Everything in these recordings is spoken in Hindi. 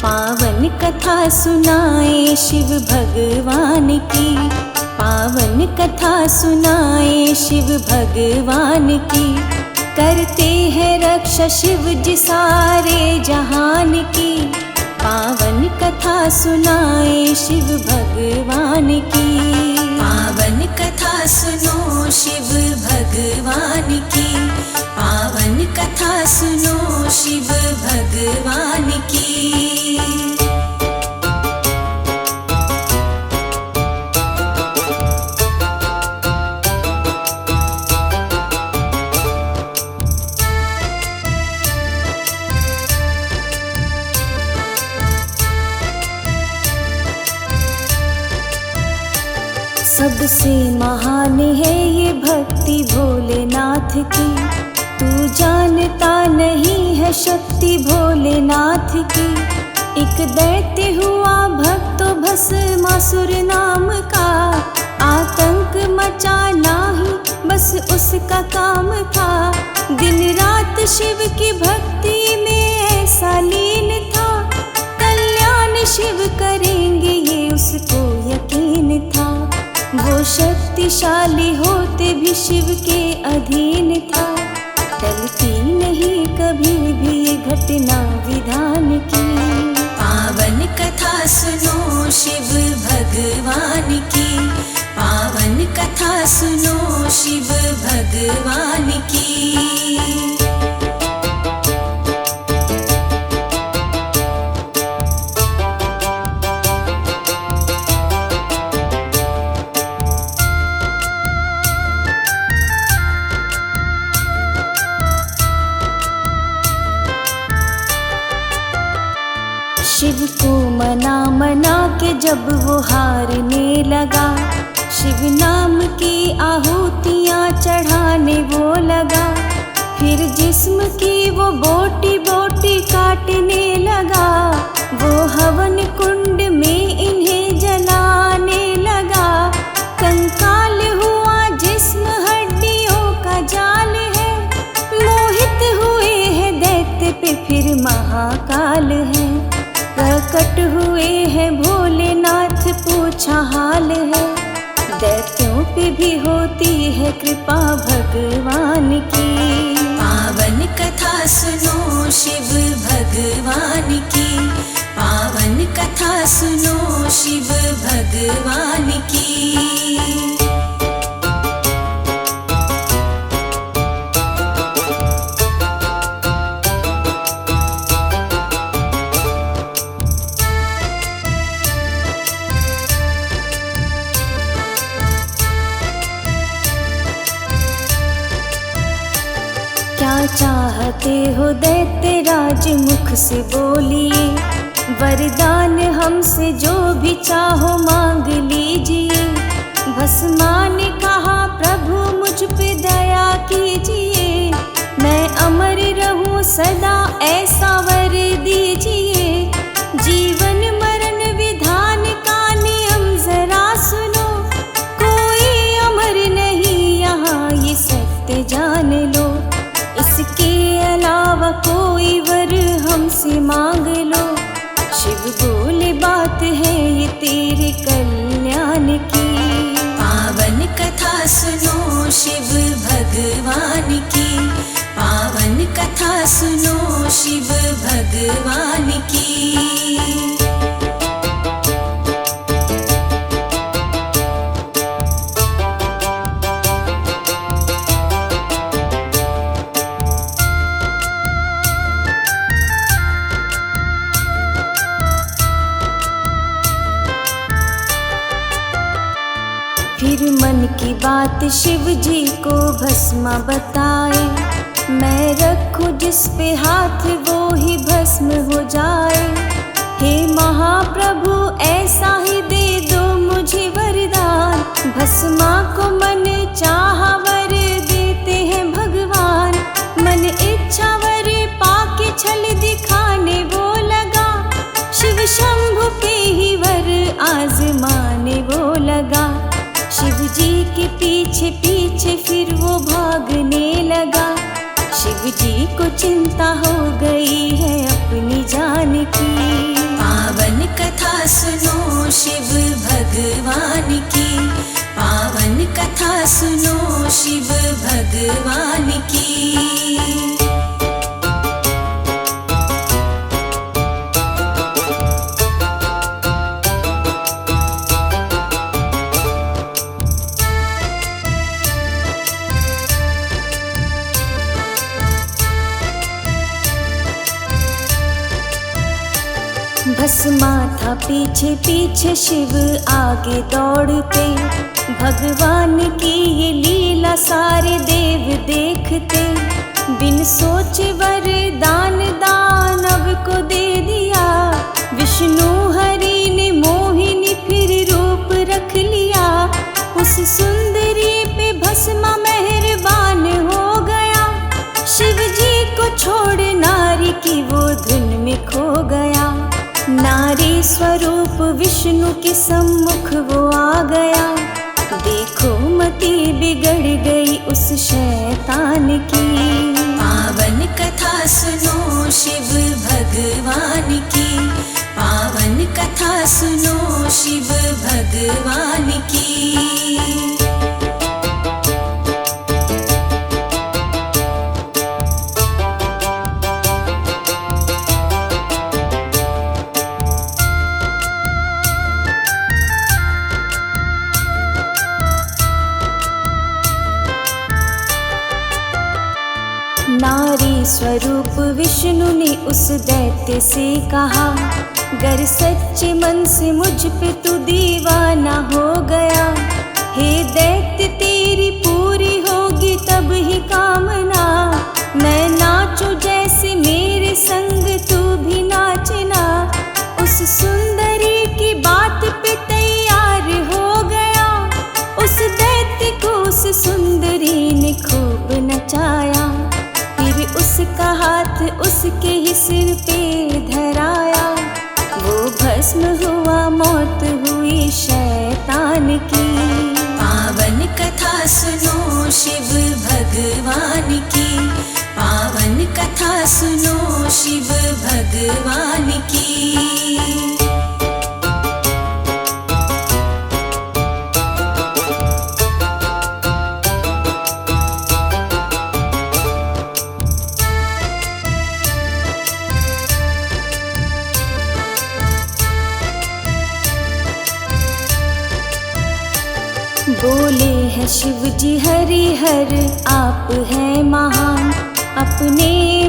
पावन कथा सुनाए शिव भगवान की, पावन कथा सुनाए शिव भगवान की। करते हैं रक्षा शिव जी सारे जहान की, पावन कथा सुनाए शिव भगवान की। पावन कथा सुनो शिव भगवान की, पावन कथा सुनो शिव भगवान की। सबसे महान है ये भक्ति भोलेनाथ की, तू जानता नहीं है शक्ति भोलेनाथ की। एक दैत्य हुआ भक्तो भस्मासुर नाम का, आतंक मचाना ही बस उसका काम था। दिन रात शिव की भक्ति में ऐसा लीन था, कल्याण शिव करेंगे ये उसको यकीन था। वो शक्तिशाली होते भी शिव के अधीन था, टलती नहीं कभी भी ये घटना विधान की। पावन कथा सुनो शिव भगवान की, पावन कथा सुनो शिव भगवान की। शिव को मना मना के जब वो हारने लगा, शिव नाम की आहुतियाँ चढ़ाने वो लगा। फिर जिस्म की वो बोटी बोटी काटने लगा, वो हवन कुंड में इन्हें जलाने लगा। कंकाल हुआ जिस्म हड्डियों का जाल है, मोहित हुए हैं दैत्य पे फिर महाकाल है। प्रकट हुए हैं भोलेनाथ पूछा हाल है, दैत्यों पे भी होती है कृपा भगवान की। पावन कथा सुनो शिव भगवान की, पावन कथा सुनो शिव भगवान की। क्या चाहते हो दैत्य राज मुख से बोलिए, वरदान हमसे जो भी चाहो मांग लीजिए। भस्मा ने कहा प्रभु मुझ पे दया कीजिए, मैं अमर रहूं सदा ऐसा वर दीजिए। जीवन मरण विधान का नियम जरा सुनो, कोई अमर नहीं यहाँ ये सत्य जान लो। इसके अलावा कोई वर हमसे मांग लो, शिव बोले बात है ये तेरे कल्याण की। पावन कथा सुनो शिव भगवान की, पावन कथा सुनो शिव भगवान की। फिर मन की बात शिव जी को भस्मा बताए, मैं रखूं जिस पे हाथ वो ही भस्म हो जाए। हे महाप्रभु ऐसा ही दे दो मुझे वरदान, भस्मा को मन चाहा वर देते हैं भगवान। मन इच्छा वर पाके छल दिखाने वो लगा, शिव शंभु पे ही वर आजमाने वो लगा। शिव जी के पीछे पीछे फिर वो भागने लगा, शिव जी को चिंता हो गई है अपनी जान की। शिव भगवान की, पावन कथा सुनो शिव भगवान की। भस्मा था पीछे पीछे शिव आगे दौड़ते, भगवान की ये लीला सारे देव देखते। बिन सोचे वरदान दानव को दे दिया, विष्णु हरि ने मोहिनी फिर रूप रख लिया। उस सुंदरी पे भस्मा मेहरबान हो गया, शिव जी को छोड़ नारी की वो धुन में खो गया। नारी स्वरूप विष्णु के सम्मुख वो आ गया, देखो मति बिगड़ गई उस शैतान की। पावन कथा सुनो शिव भगवान की, पावन कथा सुनो शिव भगवान की। नारी स्वरूप विष्णु ने उस दैत्य से कहा, गर सच्चे मन से मुझ पे तू दीवाना हो गया, हे दैत्य तेरी पूरी होगी तब ही कामना। मैं नाचूं जैसे मेरे संग तू भी नाचना। उस सुंदरी की बात पे तैयार हो गया, उस दैत्य को उस सुंदरी ने खूब नचाया। उसका हाथ उसके ही सिर पे धराया, वो भस्म हुआ मौत हुई शैतान की। पावन कथा सुनो शिव भगवान की, पावन कथा सुनो शिव भगवान की। बोले हैं शिव जी हरि हर आप हैं महान, अपने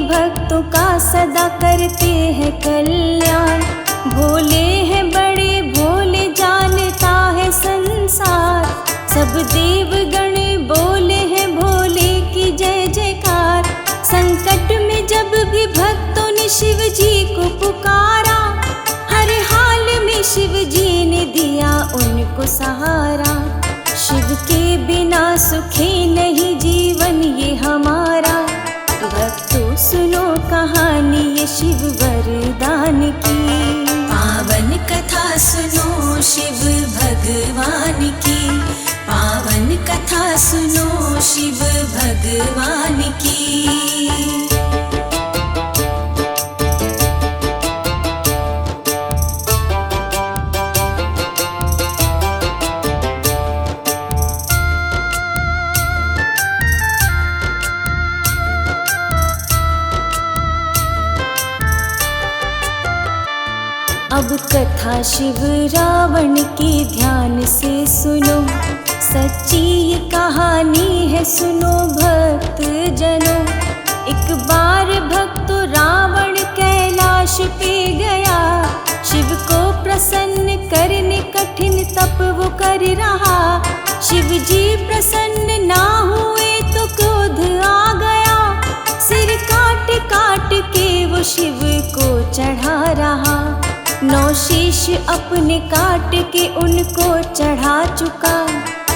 भक्तों का सदा करते हैं कल्याण। भोले हैं बड़े भोले जानता है संसार, सब देवगण बोले हैं भोले की जय जयकार। संकट में जब भी भक्तों ने शिव जी को पुकारा, हर हाल में शिव जी ने दिया उनको सहारा। शिव के बिना सुखी नहीं जीवन ये हमारा, भक्तों सुनो कहानी ये शिव वरदान की। पावन कथा सुनो शिव भगवान की, पावन कथा सुनो शिव भगवान की। अब कथा शिव रावण की ध्यान से सुनो, सच्ची ये कहानी है सुनो भक्त जनों। एक बार भक्त रावण कैलाश पे गया, शिव को प्रसन्न करने कठिन तप वो कर रहा। शिव जी प्रसन्न ना हुए तो क्रोध आ गया, सिर काट काट के वो शिव को चढ़ा रहा। 9 शीश अपने काट के उनको चढ़ा चुका,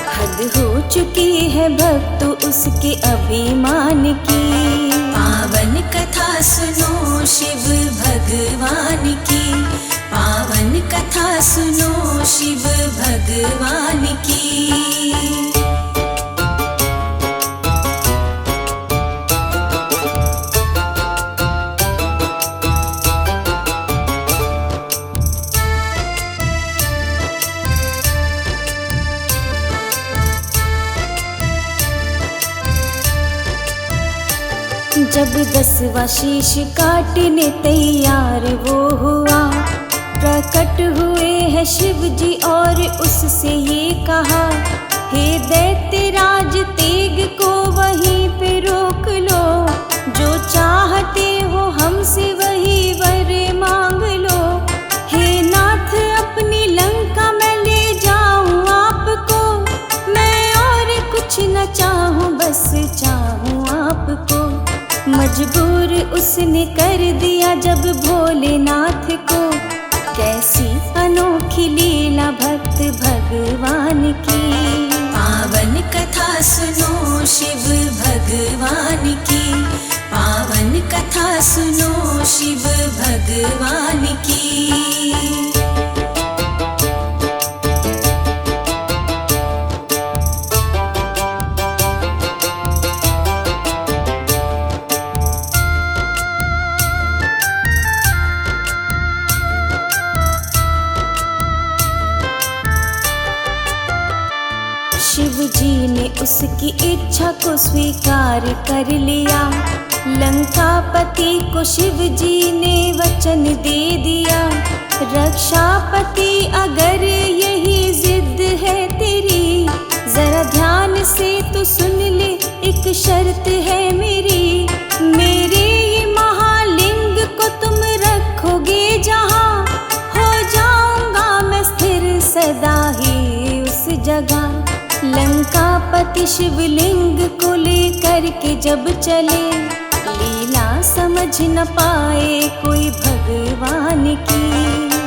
हद हो चुकी है भक्तों उसके अभिमान की। पावन कथा सुनो शिव भगवान की, पावन कथा सुनो शिव भगवान की। जब 10वां शीश काटने तैयार वो हुआ, प्रकट हुए हैं शिव जी और उससे ये कहा, हे दैत्यराज तेग को वहीं पे रोक लो, जो चाहते हो हमसे वही वर मांग लो। हे नाथ अपनी लंका मैं ले जाऊं आपको, मैं और कुछ न चाहूं बस चाहूं आपको। मजबूर उसने कर दिया जब भोलेनाथ को, कैसी अनोखी लीला भक्त भगवान की। पावन कथा सुनो शिव भगवान की, पावन कथा सुनो शिव भगवान की। शिव जी ने उसकी इच्छा को स्वीकार कर लिया, लंकापति को शिव जी ने वचन दे दिया, रक्षापति अगर यही जिद है तेरी, जरा ध्यान से तो सुन ले एक शर्त है मेरी। मेरे ये महालिंग को तुम रखोगे जहाँ, हो जाऊंगा मैं स्थिर सदा ही उस जगह। लंकापति शिवलिंग को लेकर के जब चले, लीला समझ न पाए कोई भगवान की।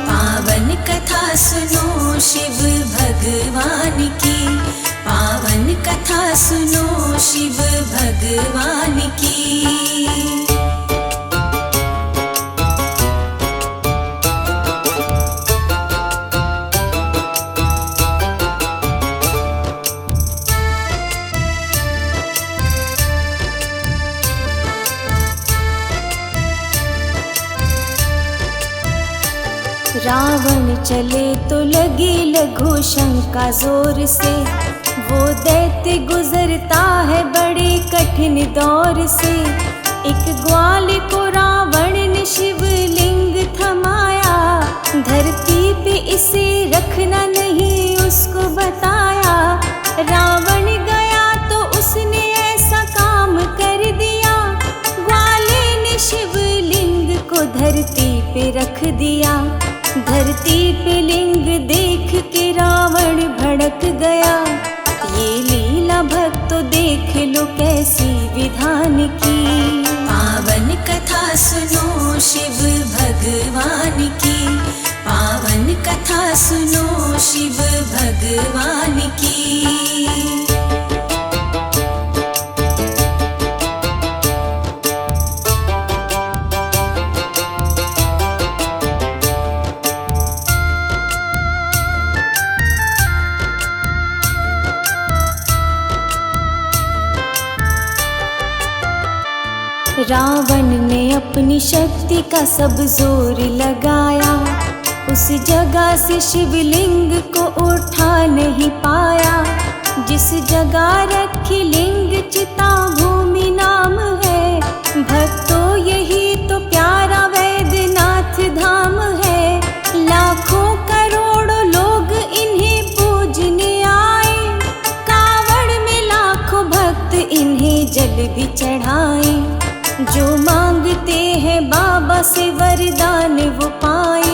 पावन कथा सुनो शिव भगवान की, पावन कथा सुनो शिव भगवान की। रावण चले तो लगी लघु शंका जोर से, वो दैत्य गुजरता है बड़े कठिन दौर से। एक ग्वाल को रावण ने शिवलिंग थमाया, धरती पे इसे रखना नहीं उसको बताया। रावण गया तो उसने ऐसा काम कर दिया, ग्वाले ने शिवलिंग को धरती पे रख दिया। धरती पे लिंग देख के रावण भड़क गया, ये लीला भक्तो देख लो कैसी विधान की। पावन कथा सुनो शिव भगवान की, पावन कथा सुनो शिव भगवान की। रावण ने अपनी शक्ति का सब जोर लगाया, उस जगह से शिवलिंग को उठा नहीं पाया। जिस जगह रखी लिंग चिता भूमि नाम है, भक्तों यही तो प्यारा वैद्यनाथ धाम है। लाखों करोड़ों लोग इन्हें पूजने आए, कावड़ में लाखों भक्त इन्हें जल भी चढ़ाए। जो मांगते हैं बाबा से वरदान वो पाए,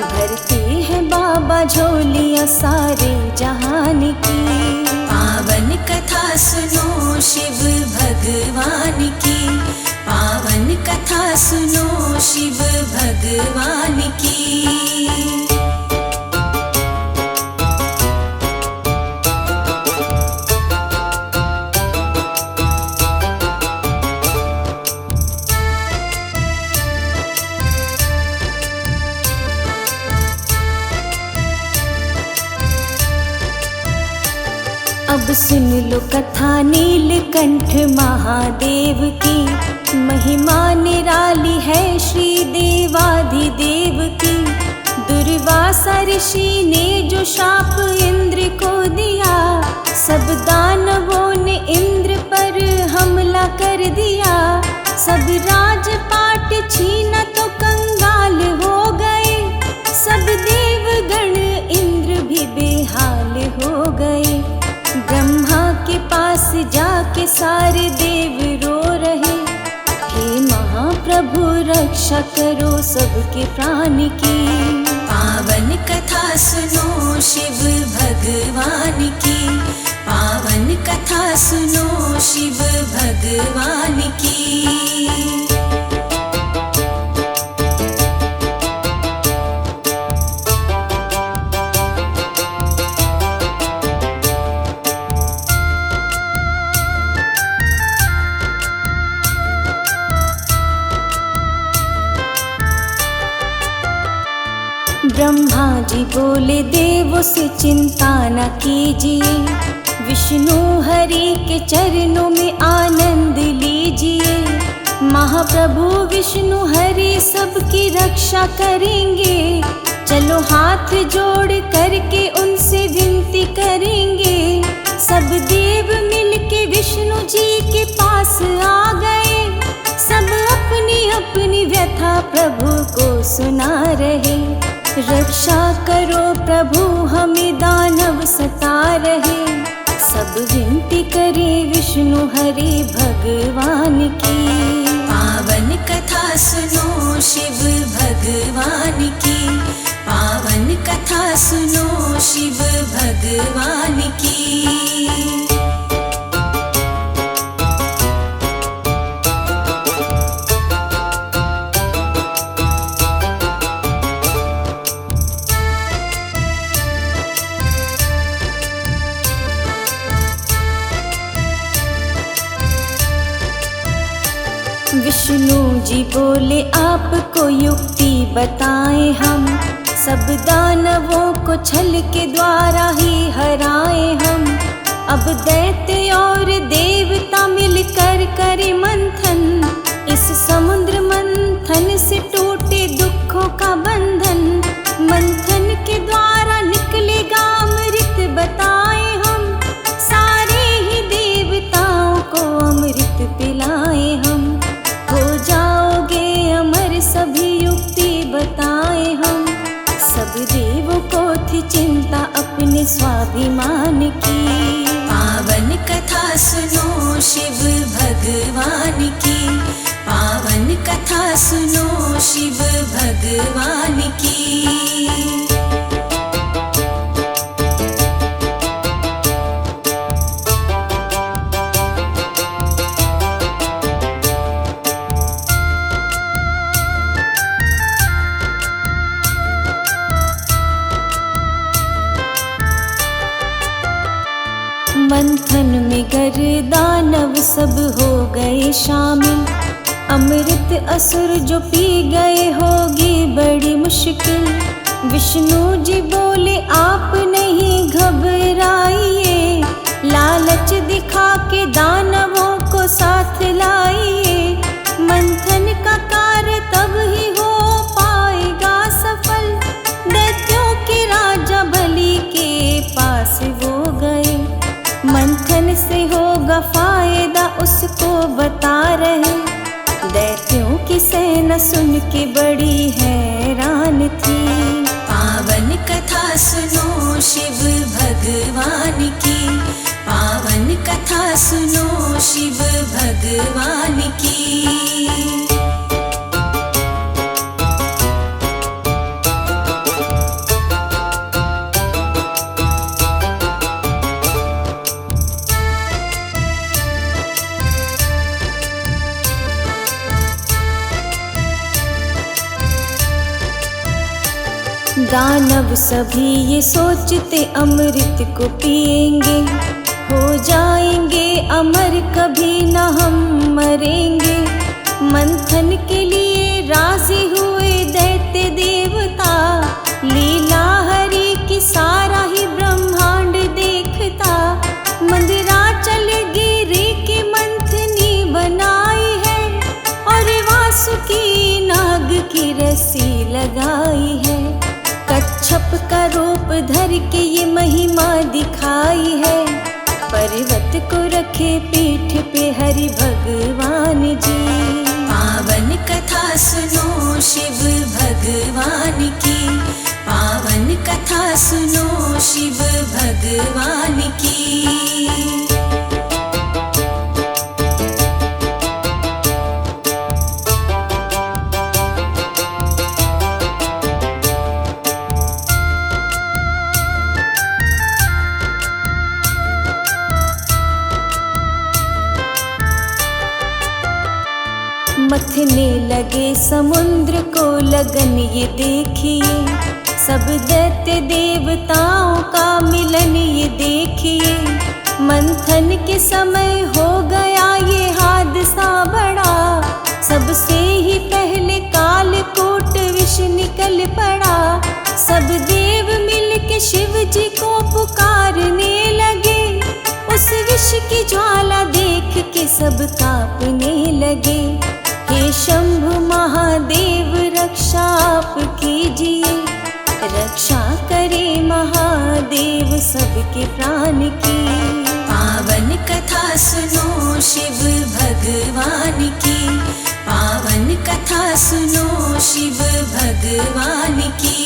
भरते हैं बाबा झोलियां सारे जहान की। पावन कथा सुनो शिव भगवान की, पावन कथा सुनो शिव भगवान की। अब सुन लो कथा नीलकंठ महादेव की, महिमा निराली है श्री देवाधिदेव की। दुर्वासा ऋषि ने जो शाप इंद्र को दिया, सब दानवों ने इंद्र पर हमला कर दिया। के सारे देव रो रहे। हे महाप्रभु रक्षा करो सबके प्राण की। पावन कथा सुनो शिव भगवान की। पावन कथा सुनो शिव भगवान की। ब्रह्मा जी बोले देवों से चिंता न कीजिए, विष्णु हरि के चरणों में आनंद लीजिए। महाप्रभु विष्णु हरि सबकी रक्षा करेंगे। चलो हाथ जोड़ करके उनसे विनती करेंगे। सब देव मिलके विष्णु जी के पास आ गए। सब अपनी अपनी व्यथा प्रभु को सुना रहे। रक्षा करो प्रभु हमें दानव सता रहे। सब विनती करे विष्णु हरि भगवान की। पावन कथा सुनो शिव भगवान की। पावन कथा सुनो शिव भगवान की। विष्णु जी बोले आपको युक्ति बताएं हम। सब दानवों को छल के द्वारा ही हराए हम। अब दैत्य और देवता मिलकर करे मंथन। इस समुद्र मंथन से टूटे दुखों का बंधन। मंथन के द्वारा निकलेगा अमृत बताए हम। सारे ही देवताओं को अमृत पिलाए हम। हो जाओगे अमर सभी युक्ति बताए हम। सब देवों को थी चिंता अपने स्वाभिमान की। पावन कथा सुनो शिव भगवान की। पावन कथा सुनो शिव भगवान की। मंथन में गर दानव सब हो गए शामिल। अमृत असुर जो पी गए होगी बड़ी मुश्किल। विष्णु जी बोले आप नहीं घबराइए। लालच दिखा के दानवों को साथ लाइए। मंथन का कार्य तब ही हो पाएगा सफल। दैत्यों के राजा बलि के पास वो गए। मंथन से होगा फायदा उसको बता रहे। दैत्यों की सेना सुन के बड़ी हैरान थी। पावन कथा सुनो शिव भगवान की। पावन कथा सुनो शिव भगवान की। दानव सभी ये सोचते अमृत को पिएंगे। हो जाएंगे अमर कभी न हम मरेंगे। मंथन के लिए राजी हुए दैत्य देवता। लीला हरि की सारा ही ब्रह्मांड देखता। मंदिराचल गिरी की मंथनी बनाई है। और वासुकी नाग की रस्सी लगाई है। कच्छप का रूप धर के ये महिमा दिखाई है। पर्वत को रखे पीठ पे हरि भगवान जी। पावन कथा सुनो शिव भगवान की। पावन कथा सुनो शिव भगवान की। मथने लगे समुद्र को लगन ये देखिए, सब दैत्य देवताओं का मिलन ये देखिए। मंथन के समय हो गया ये हादसा बड़ा, सबसे ही पहले कालकूट विष निकल पड़ा। सब देव मिल के शिव जी को पुकारने लगे, उस विष की ज्वाला देख के सब कांपने लगे। हे शंभु महादेव रक्षा आप कीजिए, रक्षा करे महादेव सबके प्राण की। पावन कथा सुनो शिव भगवान की, पावन कथा सुनो शिव भगवान की।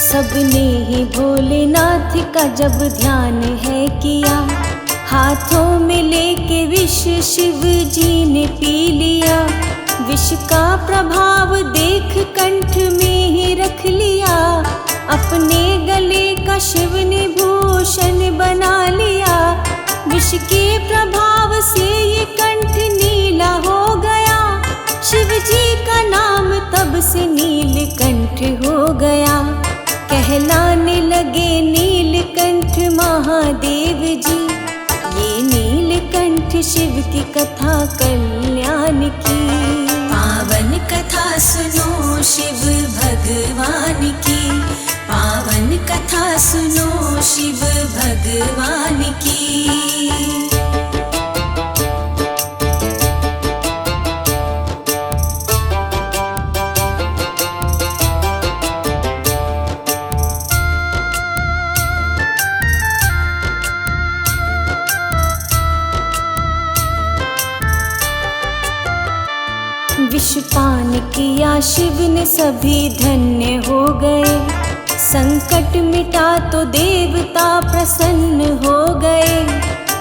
सबने ही भोलेनाथ का जब ध्यान है किया, हाथों में लेके विष शिव जी ने पी लिया। विष का प्रभाव देख कंठ में ही रख लिया, अपने गले का शिव ने भूषण बना लिया। विष के प्रभाव से ये कंठ नीला हो गया, शिव जी का नाम तब से नीलकंठ हो गया। कहलाने लगे नीलकंठ महादेव जी, ये नीलकंठ शिव की कथा कल्याण की। पावन कथा सुनो शिव भगवान की, पावन कथा सुनो शिव भगवान की। विषपान किया शिव ने सभी धन्य हो गए, संकट मिटा तो देवता प्रसन्न हो गए।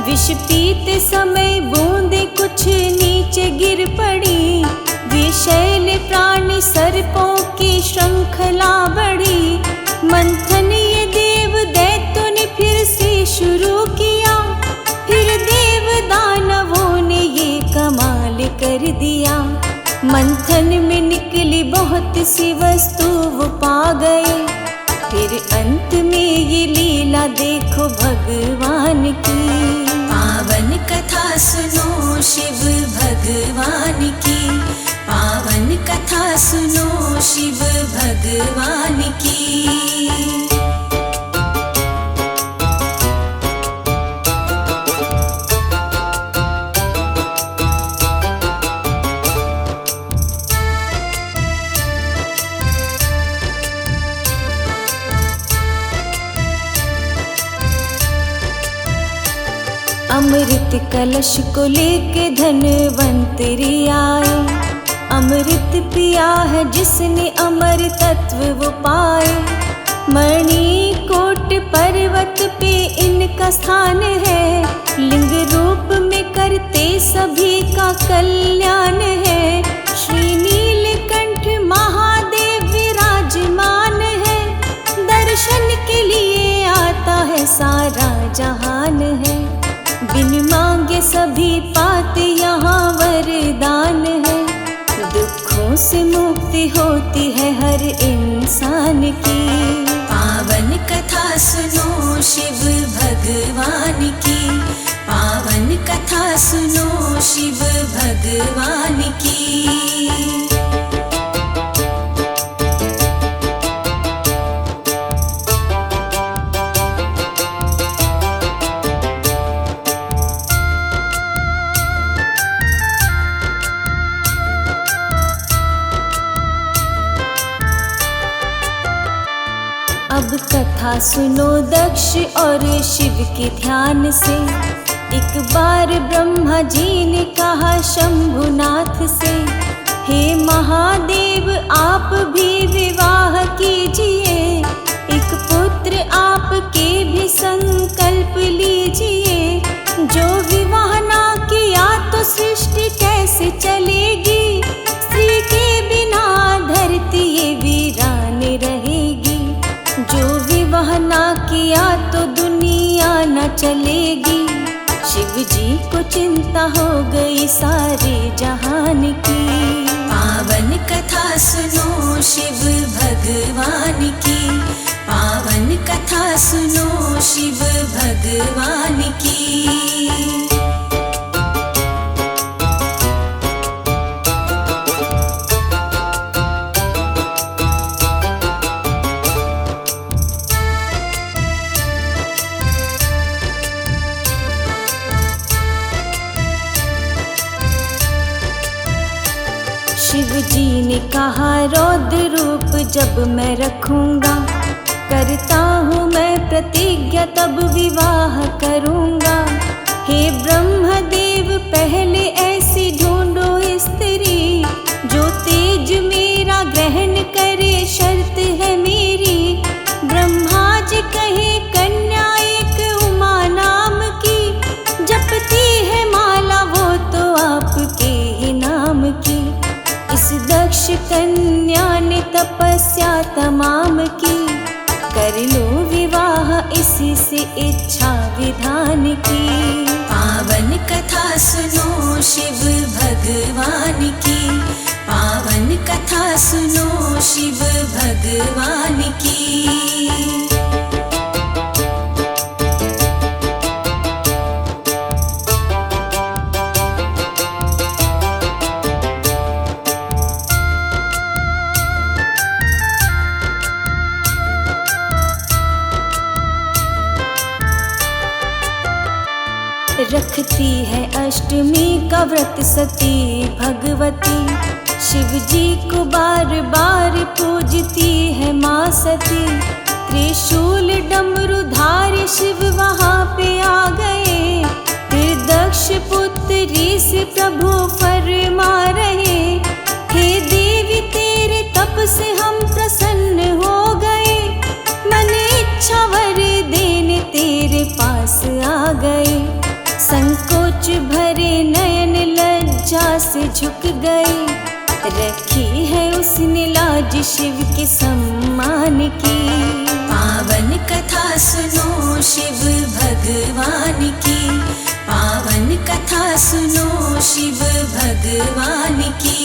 विष पीते समय बूंदे कुछ नीचे गिर पड़ी, विषैले प्राणी सर्पों की श्रृंखला बढ़ी। मंथन ये देव दैत्यों ने फिर से शुरू किया, फिर देव दानवों ने ये कमाल कर दिया। मंथन में निकली बहुत सी वस्तु वो पा गए, फिर अंत में ये लीला देखो भगवान की। पावन कथा सुनो शिव भगवान की, पावन कथा सुनो शिव भगवान की। अमृत कलश को लेके धनवंतरी आए, अमृत पिया है जिसने अमर तत्व वो पाए। मणिकोट पर्वत पे इनका स्थान है, लिंग रूप में करते सभी का कल्याण है। श्री नीलकंठ महादेव विराजमान है, दर्शन के लिए आता है सारा जहान है। बिन मांगे सभी पाते यहाँ वरदान है, दुखों से मुक्ति होती है हर इंसान की। पावन कथा सुनो शिव भगवान की, पावन कथा सुनो शिव भगवान की। अब कथा सुनो दक्ष और शिव के ध्यान से। एक बार ब्रह्मा जी ने कहा शंभुनाथ से, हे महादेव आप भी विवाह कीजिए, एक पुत्र आपके भी संकल्प लीजिए। चलेगी। शिव जी को चिंता हो गई सारे जहान की। पावन कथा सुनो शिव भगवान की, पावन कथा सुनो शिव भगवान की। शिव जी ने कहा रौद्र रूप जब मैं रखूंगा, करता हूँ मैं प्रतिज्ञा तब विवाह करूंगा। हे ब्रह्मदेव पहले ऐसी ढूंढो स्त्री, जो तेज मेरा ग्रहण करे शर्त है मेरी। ब्रह्मा जी कहे कन्या एक उमा नाम की, जपती है माला वो तो आपके ही नाम की। इस दक्ष कन्या ने तपस्या तमाम की, कर लो विवाह इसी से इच्छा विधान की। पावन कथा सुनो शिव भगवान की, पावन कथा सुनो शिव भगवान की। रखती है अष्टमी का व्रत सती भगवती, शिव जी को बार बार पूजती है माँ सती। त्रिशूल डमरूधारी शिव वहाँ पे आ गए, फिर दक्ष पुत्री से प्रभु फरमा रहे। हे देवी तेरे तप से हम प्रसन्न हो गए, मन इच्छा वर देने तेरे पास आ गए। संकोच भरे नयन लज्जा से झुक गए, रखी है उसने लाज शिव के सम्मान की। पावन कथा सुनो शिव भगवान की, पावन कथा सुनो शिव भगवान की।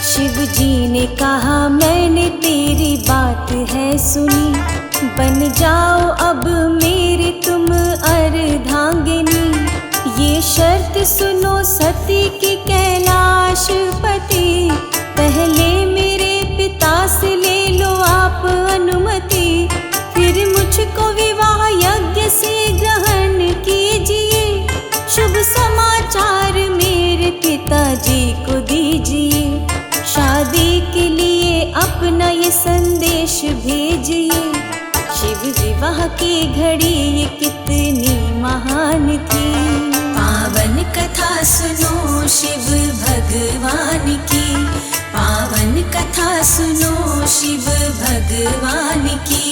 शिव जी ने कहा मैंने तेरी बात है सुनी, बन जाओ अब मेरी तुम अर्धांगिनी। ये शर्त सुनो सती की कैलाश पति, पहले मेरे पिता से ले लो आप अनुमति, फिर मुझको विवाह यज्ञ से ग्रहण कीजिए। शुभ समाचार मेरे पिताजी को दीजिए, शादी के लिए अपना ये संदेश भेजिए। शिव विवाह की घड़ी ये कितनी महान थी। पावन कथा सुनो शिव भगवान की, पावन कथा सुनो शिव भगवान की।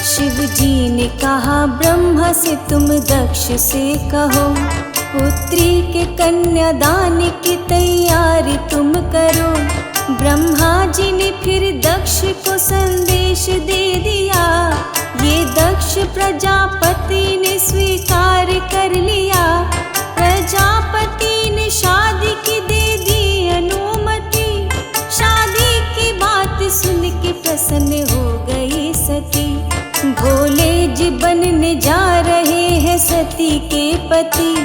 शिव जी ने कहा ब्रह्मा से तुम दक्ष से कहो, पुत्री के कन्यादान की तैयारी तुम करो। ब्रह्मा जी ने फिर दक्ष को संदेश दे दिया, ये दक्ष प्रजापति ने स्वीकार कर लिया। प्रजापति ने शादी की दे दी अनुमति, शादी की बात सुन के प्रसन्न हो गई सती। भोले जी बनने जा रहे हैं सती के पति,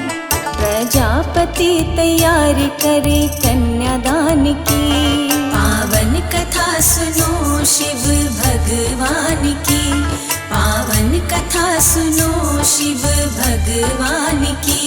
प्रजापति तैयारी करे कन्यादान की। पावन कथा सुनो शिव भगवान की, पावन कथा सुनो शिव भगवान की।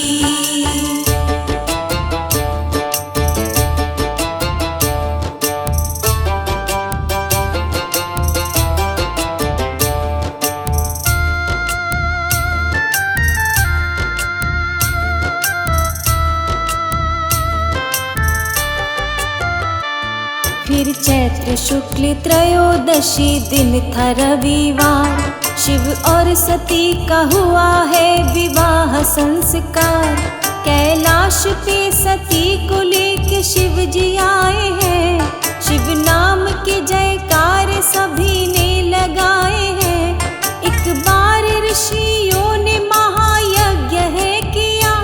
फिर चैत्र शुक्ल त्रयोदशी दिन था रविवार, शिव और सती का हुआ है विवाह संस्कार। कैलाश पे सती को लेके शिव जी आए हैं, शिव नाम के जयकार सभी ने लगाए हैं। एक बार ऋषियों ने महायज्ञ है किया,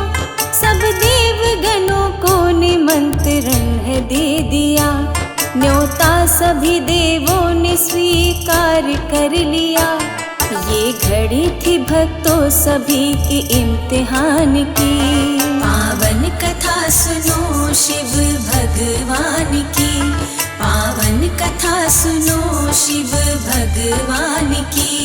सब देवगणों को निमंत्रण है दे दिया। न्योता सभी देवों ने स्वीकार कर लिया, ये घड़ी थी भक्तों सभी के इम्तिहान की। पावन कथा सुनो शिव भगवान की, पावन कथा सुनो शिव भगवान की।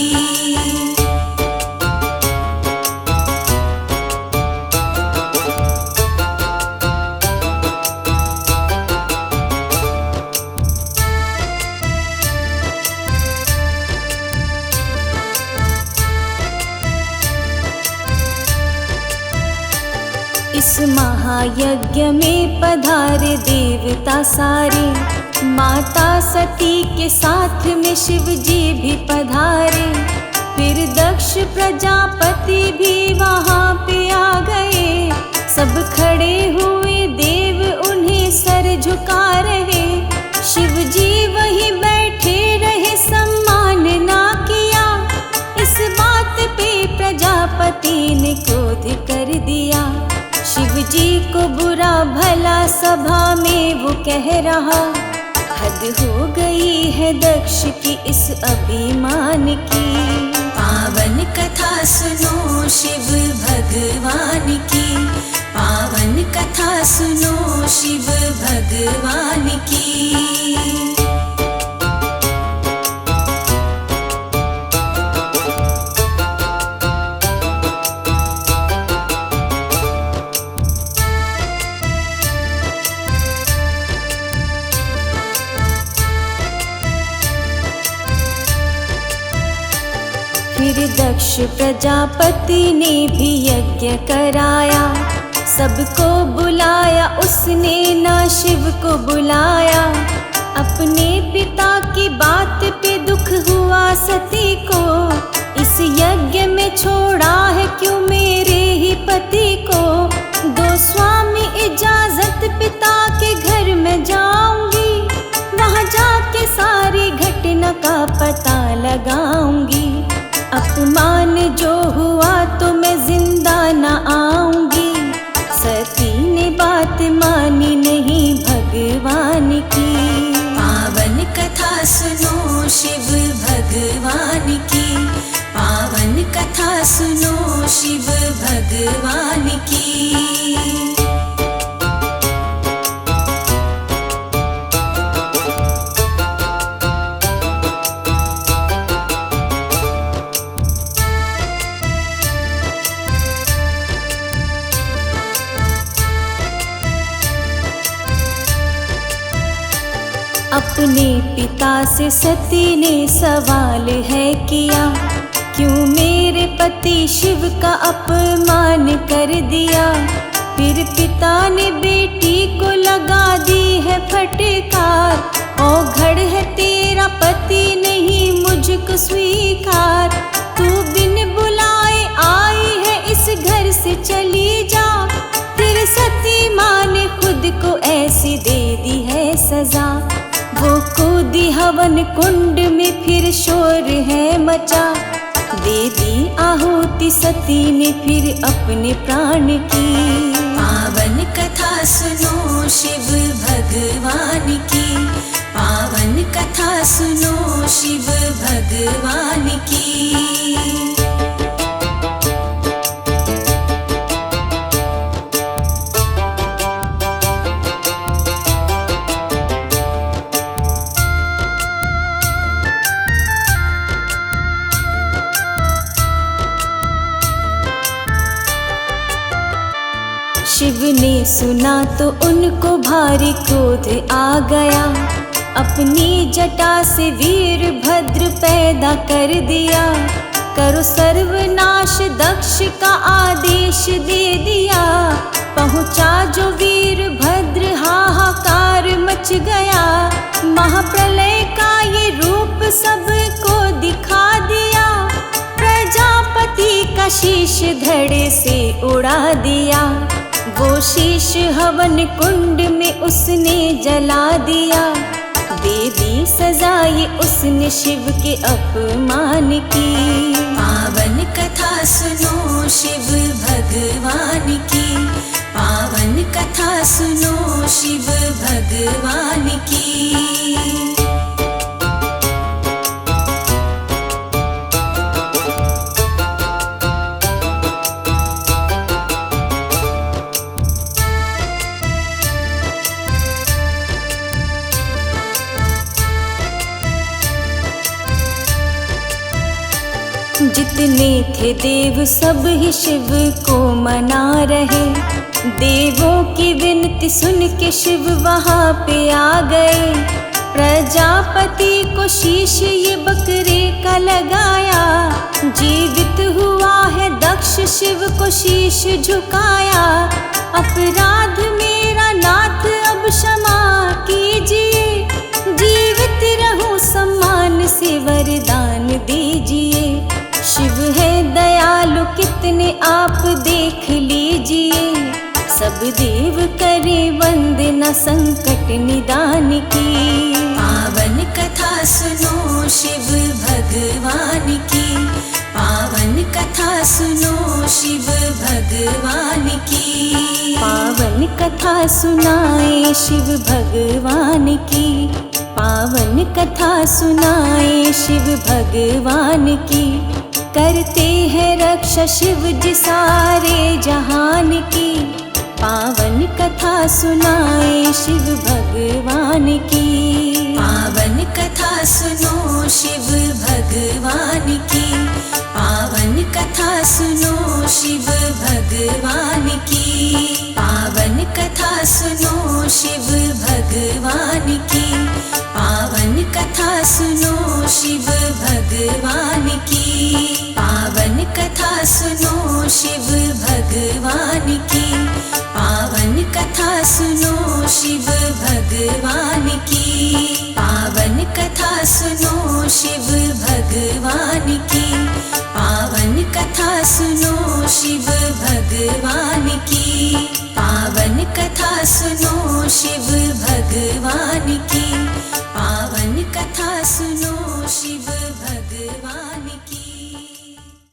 इस महायज्ञ में पधारे देवता सारे, माता सती के साथ में शिव जी भी पधारे। फिर दक्ष प्रजापति भी वहाँ पे आ गए, सब खड़े हुए देव उन्हें सर झुका रहे। शिव जी वहीं बैठे रहे, सम्मान ना किया। इस बात पे प्रजापति ने क्रोध कर दिया, शिव जी को बुरा भला सभा में वो कह रहा। हद हो गई है दक्ष की इस अभिमान की। पावन कथा सुनो शिव भगवान की, पावन कथा सुनो शिव भगवान की। फिर दक्ष प्रजापति ने भी यज्ञ कराया, सबको बुलाया उसने ना शिव को बुलाया। अपने पिता की बात पे दुख हुआ सती को, इस यज्ञ में छोड़ा है क्यों मेरे ही पति को। दो स्वामी इजाजत पिता के घर में जाऊंगी, वहाँ जाके सारी घटना का पता लगाऊंगी। अपमान जो हुआ तो मैं जिंदा न आऊंगी। सती ने बात मानी नहीं भगवान की। पावन कथा सुनो शिव भगवान की, पावन कथा सुनो शिव भगवान की। अपने पिता से सती ने सवाल है किया, क्यों मेरे पति शिव का अपमान कर दिया। फिर पिता ने बेटी को लगा दी है फटकार, औघड़ है तेरा पति नहीं मुझको स्वीकार। तू बिन बुलाए आई है इस घर से चली जा। फिर सती माँ ने खुद को ऐसी दे दी है सजा, वो कूदी हवन कुंड में फिर शोर है मचा। दे दी आहुति सती ने फिर अपने प्राण की। पावन कथा सुनो शिव भगवान की, पावन कथा सुनो शिव भगवान की। शिव ने सुना तो उनको भारी क्रोध आ गया, अपनी जटा से वीरभद्र पैदा कर दिया। करो सर्वनाश दक्ष का आदेश दे दिया, पहुँचा जो वीरभद्र हाहाकार मच गया। महाप्रलय का ये रूप सबको दिखा दिया। प्रजापति का शीश धड़े से उड़ा दिया। वो शीश हवन कुंड में उसने जला दिया। दे दी सजा ये उसने शिव के अपमान की। पावन कथा सुनो शिव भगवान की। पावन कथा सुनो शिव भगवान की। जितने थे देव सब ही शिव को मना रहे। देवों की विनती सुन के शिव वहाँ पे आ गए। प्रजापति को शीश ये बकरे का लगाया। जीवित हुआ है दक्ष शिव को शीश झुकाया। अपराध मेरा नाथ अब क्षमा कीजिए। जीवित रहूं सम्मान से वरदान दीजिए। शिव है दयालु कितने आप देख लीजिए। सब देव करे वंदना संकट निदान की। पावन कथा सुनो शिव भगवान की। पावन कथा सुनो शिव भगवान की। पावन कथा सुनाए शिव भगवान की। पावन कथा सुनाए शिव भगवान की। करते हैं रक्षा शिव जी सारे जहान की। पावन कथा सुनाए शिव भगवान की। पावन कथा सुनो शिव भगवान की। पावन कथा सुनो शिव भगवान की। पावन कथा सुनो शिव भगवान की। पावन कथा सुनो शिव भगवान की। पावन कथा सुनो शिव भगवान की। पावन कथा सुनो शिव भगवान की। पावन कथा सुनो शिव भगवान की। पावन कथा सुनो शिव भगवान की।